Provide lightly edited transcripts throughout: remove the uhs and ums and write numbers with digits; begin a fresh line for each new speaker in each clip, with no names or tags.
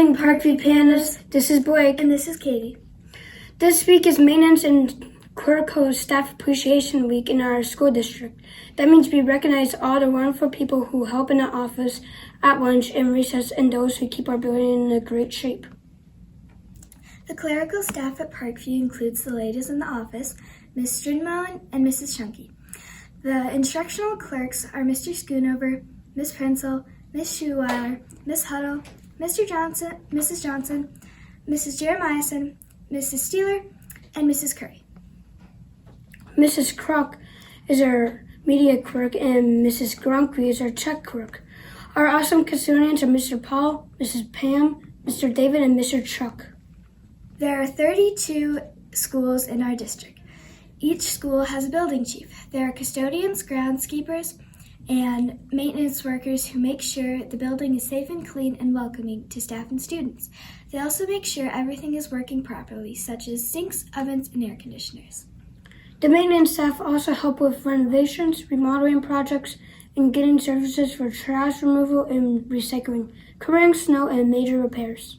morning, Parkview Pandas. This is Blake.
And this is Katie.
This week is Maintenance and Clerical Staff Appreciation Week in our school district. That means we recognize all the wonderful people who help in the office, at lunch, and recess, and those who keep our building in a great shape.
The clerical staff at Parkview includes the ladies in the office, Miss Strinmellen and Mrs. Chunky. The instructional clerks are Mr. Schoonover, Miss Prinzel, Miss Schuweiler, Miss Huddle, Mr. Johnson, Mrs. Jeremiahson, Mrs. Steeler, and Mrs. Curry.
Mrs. Kruk is our media clerk, and Mrs. Grunke is our check clerk. Our awesome custodians are Mr. Paul, Mrs. Pam, Mr. David, and Mr. Chuck.
There are 32 schools in our district. Each school has a building chief. There are custodians, groundskeepers, and maintenance workers who make sure the building is safe and clean and welcoming to staff and students. They also make sure everything is working properly, such as sinks, ovens, and air conditioners.
The maintenance staff also help with renovations, remodeling projects, and getting services for trash removal and recycling, clearing snow, and major repairs.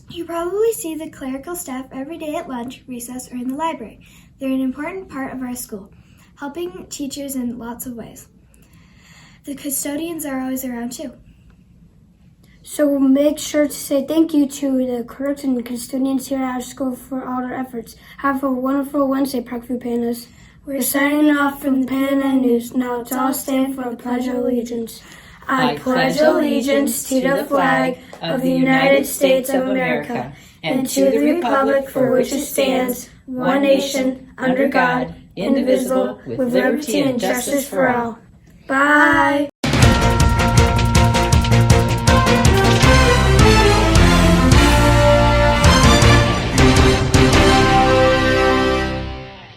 You probably see the clerical staff every day at lunch, recess, or in the library. They're an important part of our school, helping teachers in lots of ways. The custodians are always around too.
So make sure to say thank you to the clerks and custodians here at our school for all their efforts. Have a wonderful Wednesday, Parkview Pandas. We're signing off from the PNN News. Now let's all stand for the Pledge of Allegiance. I pledge allegiance to the flag of the United States of America and to the republic for which it stands, one nation, under God, indivisible, with liberty and justice for all. Bye!